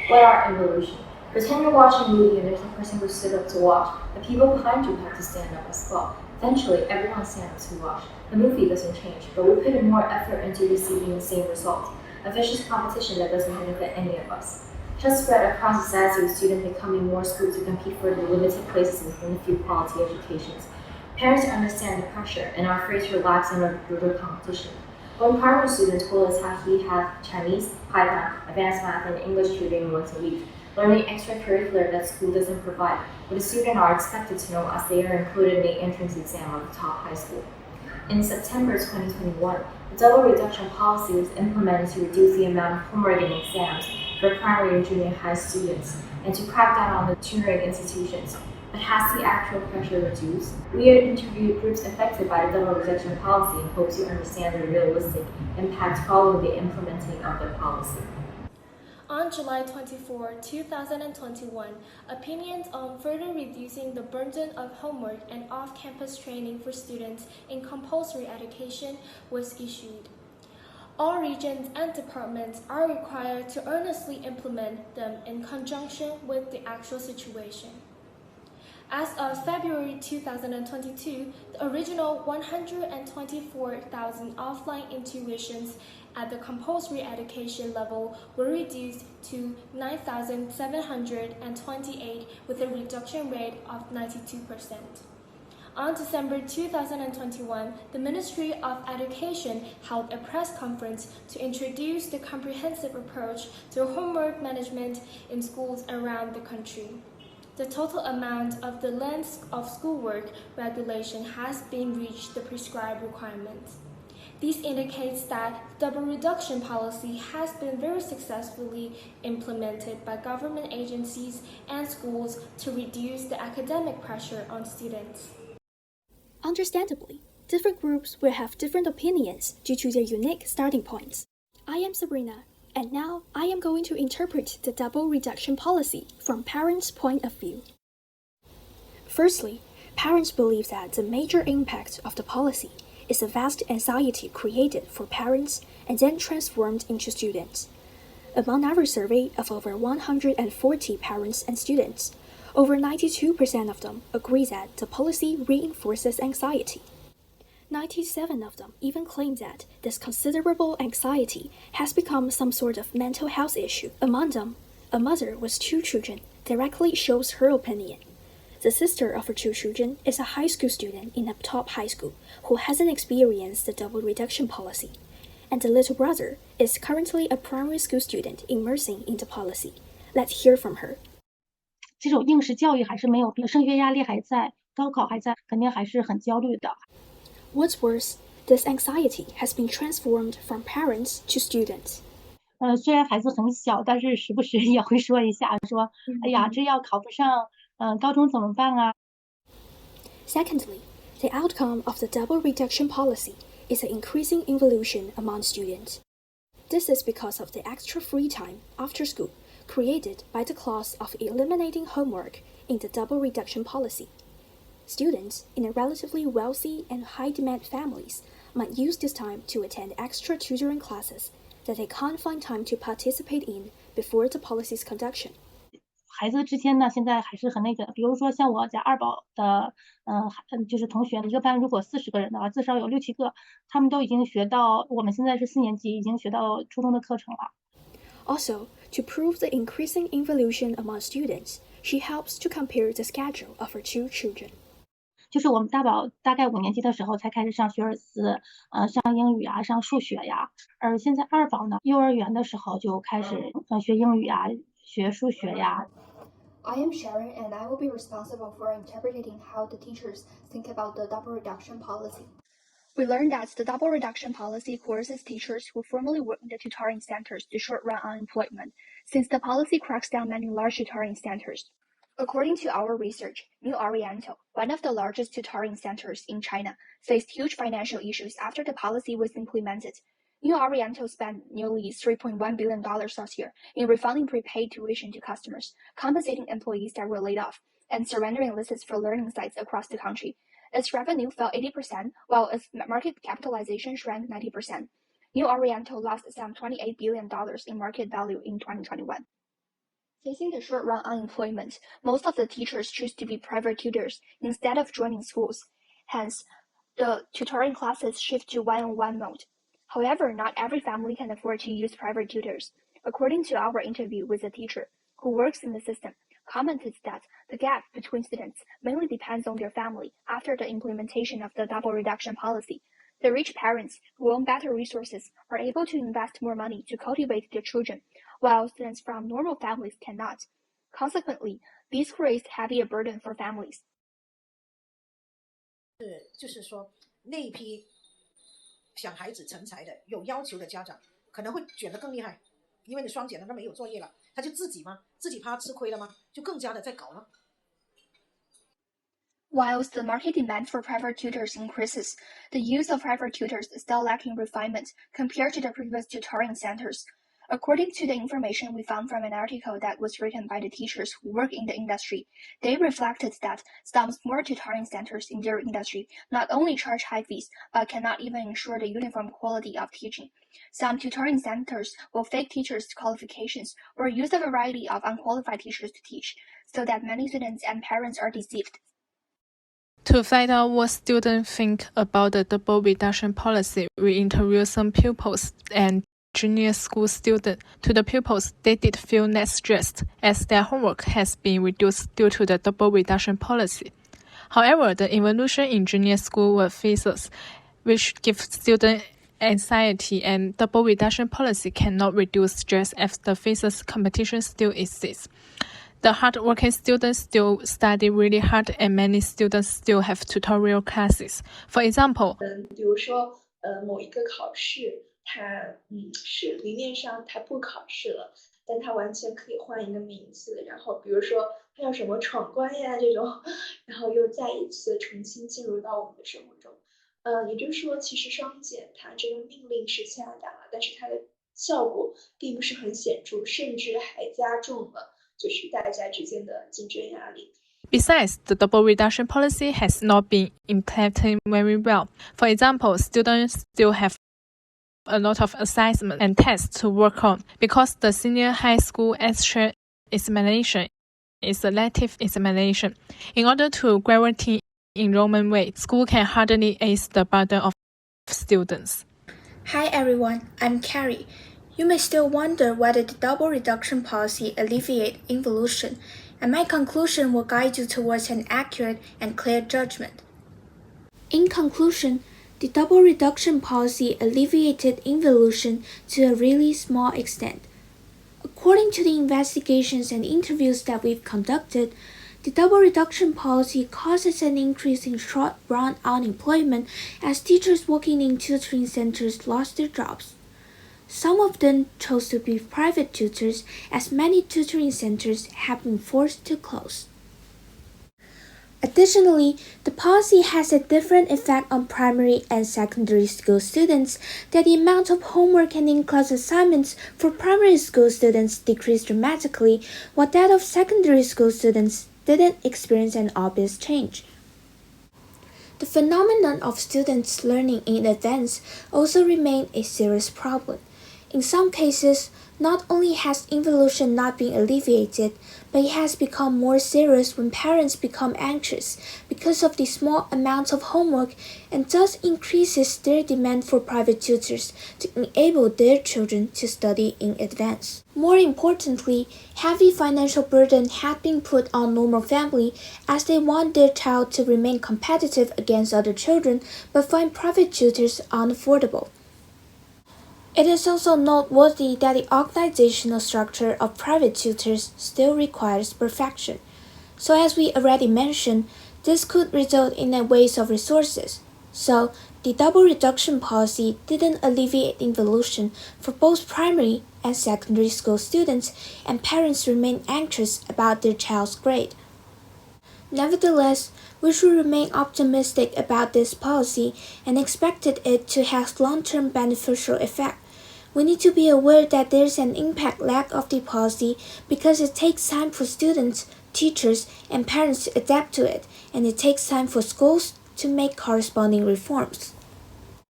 What are involution? Pretend you're watching a movie and there's a person who stood up to watch. The people behind you have to stand up as well. Eventually, everyone stands to watch. The movie doesn't change, but we put in more effort into receiving the same result. A vicious competition that doesn't benefit any of us. Just spread across society with students becoming more skilled to compete for the limited places within the few quality educations. Parents understand the pressure and are afraid to relax under brutal competition. One primary student told us how he had Chinese, Python, advanced math, and English tutoring once a week, learning extracurricular that school doesn't provide, but the students are expected to know as they are included in the entrance exam of the top high school. In September 2021, the double reduction policy was implemented to reduce the amount of homework and exams for primary and junior high students, and to crack down on the tutoring institutions. But has the actual pressure reduced? We have interviewed groups affected by the double reduction policy and hope to understand the realistic impact following the implementing of the policy. On July 24, 2021, opinions on further reducing the burden of homework and off-campus training for students in compulsory education was issued. All regions and departments are required to earnestly implement them in conjunction with the actual situation. As of February 2022, the original 124,000 offline intuitions at the compulsory education level were reduced to 9,728 with a reduction rate of 92%. On December 2021, the Ministry of Education held a press conference to introduce the comprehensive approach to homework management in schools around the country. The total amount of the length of schoolwork regulation has been reached the prescribed requirements. This indicates that double reduction policy has been very successfully implemented by government agencies and schools to reduce the academic pressure on students. Understandably, different groups will have different opinions due to their unique starting points. I am Sabrina, and now I am going to interpret the double reduction policy from parents' point of view. Firstly, parents believe that the major impact of the policy is the vast anxiety created for parents and then transformed into students. Among our survey of over 140 parents and students, over 92% of them agree that the policy reinforces anxiety. 97 of them even claim that this considerable anxiety has become some sort of mental health issue. Among them, a mother with 2 children directly shows her opinion. The sister of her 2 children is a high school student in a top high school who hasn't experienced the double reduction policy, and the little brother is currently a primary school student immersing in the policy. Let's hear from her. 这种应试教育还是没有，升学压力还在，高考还在，肯定还是很焦虑的。 What's worse, this anxiety has been transformed from parents to students. 虽然孩子很小，但是时不时也会说一下，说，哎呀，这要考不上，高中怎么办啊？ Secondly, the outcome of the double reduction policy is an increasing involution among students. This is because of the extra free time after school created by the clause of eliminating homework in the double reduction policy. Students in a relatively wealthy and high-demand families might use this time to attend extra tutoring classes that they can't find time to participate in before the policy's conduction. 孩子之间呢，现在还是很那个，比如说像我家二宝的，就是同学，一个班如果40个人的话，至少有6、7个，他们都已经学到，我们现在是4年级，已经学到初中的课程了。Also, to prove the increasing involution among students, she helps to compare the schedule of her 2 children. 就是我们大宝大概5年级的时候才开始上学而思，上英语啊，上数学呀，而现在二宝呢，幼儿园的时候就开始学英语啊，学数学呀。 I am Sharon, and I will be responsible for interpreting how the teachers think about the double reduction policy. We learned that the double reduction policy coerces teachers who formerly worked in the tutoring centers to short-run unemployment, since the policy cracks down many large tutoring centers. According to our research, New Oriental, one of the largest tutoring centers in China, faced huge financial issues after the policy was implemented. New Oriental spent nearly $3.1 billion last year in refunding prepaid tuition to customers, compensating employees that were laid off, and surrendering lists for learning sites across the country. Its revenue fell 80%, while its market capitalization shrank 90%. New Oriental lost some $28 billion in market value in 2021. Facing the short-run unemployment, most of the teachers choose to be private tutors instead of joining schools. Hence, the tutoring classes shift to one-on-one mode. However, not every family can afford to use private tutors. According to our interview with a teacher who works in the system, commented that the gap between students mainly depends on their family after the implementation of the double reduction policy. The rich parents who own better resources are able to invest more money to cultivate their children, while students from normal families cannot. Consequently, this creates heavier burden for families. 就是说那一批想孩子成才的有要求的家长可能会卷得更厉害，因为你双减了，他没有作业了，他就自己怕吃亏了吗？就更加的在搞了。Whilst the market demand for private tutors increases, the use of private tutors is still lacking refinement compared to the previous tutoring centers. According to the information we found from an article that was written by the teachers who work in the industry, they reflected that some small tutoring centers in their industry not only charge high fees, but cannot even ensure the uniform quality of teaching. Some tutoring centers will fake teachers' qualifications or use a variety of unqualified teachers to teach, so that many students and parents are deceived. To find out what students think about the double reduction policy, we interviewed some pupils and junior school students. To the pupils, they did feel less stressed as their homework has been reduced due to the double reduction policy. However, the involution in junior school were phases, which give students anxiety, and double reduction policy cannot reduce stress as the phases competition still exists. The hardworking students still study really hard, and many students still have tutorial classes. For example, 比如说某一个考试，它是理念上它不考试了，但它完全可以换一个名字，然后比如说它叫什么闯关呀这种，然后又再一次重新进入到我们的生活中。也就是说，其实双减它这个命令是下达了，但是它的效果并不是很显著，甚至还加重了就是大家之间的竞争压力。Besides, the double reduction policy has not been implemented very well. For example, students still have a lot of assignments and tests to work on because the senior high school extra examination is a elective examination. In order to guarantee enrollment rate, school can hardly ease the burden of students. Hi everyone, I'm Carrie. You may still wonder whether the double reduction policy alleviates involution, and my conclusion will guide you towards an accurate and clear judgment. In conclusion, the double reduction policy alleviated involution to a really small extent. According to the investigations and interviews that we've conducted, the double reduction policy causes an increase in short-run unemployment as teachers working in tutoring centers lost their jobs. Some of them chose to be private tutors as many tutoring centers have been forced to close. Additionally, the policy has a different effect on primary and secondary school students that the amount of homework and in-class assignments for primary school students decreased dramatically, while that of secondary school students didn't experience an obvious change. The phenomenon of students learning in advance also remained a serious problem. In some cases, not only has involution not been alleviated, but it has become more serious when parents become anxious because of the small amounts of homework and thus increases their demand for private tutors to enable their children to study in advance. More importantly, heavy financial burden had been put on normal family as they want their child to remain competitive against other children but find private tutors unaffordable. It is also noteworthy that the organizational structure of private tutors still requires perfection. So as we already mentioned, this could result in a waste of resources. So the double reduction policy didn't alleviate involution for both primary and secondary school students, and parents remain anxious about their child's grade. Nevertheless, we should remain optimistic about this policy and expected it to have long-term beneficial effect. We need to be aware that there's an impact lag of the policy because it takes time for students, teachers, and parents to adapt to it, and it takes time for schools to make corresponding reforms.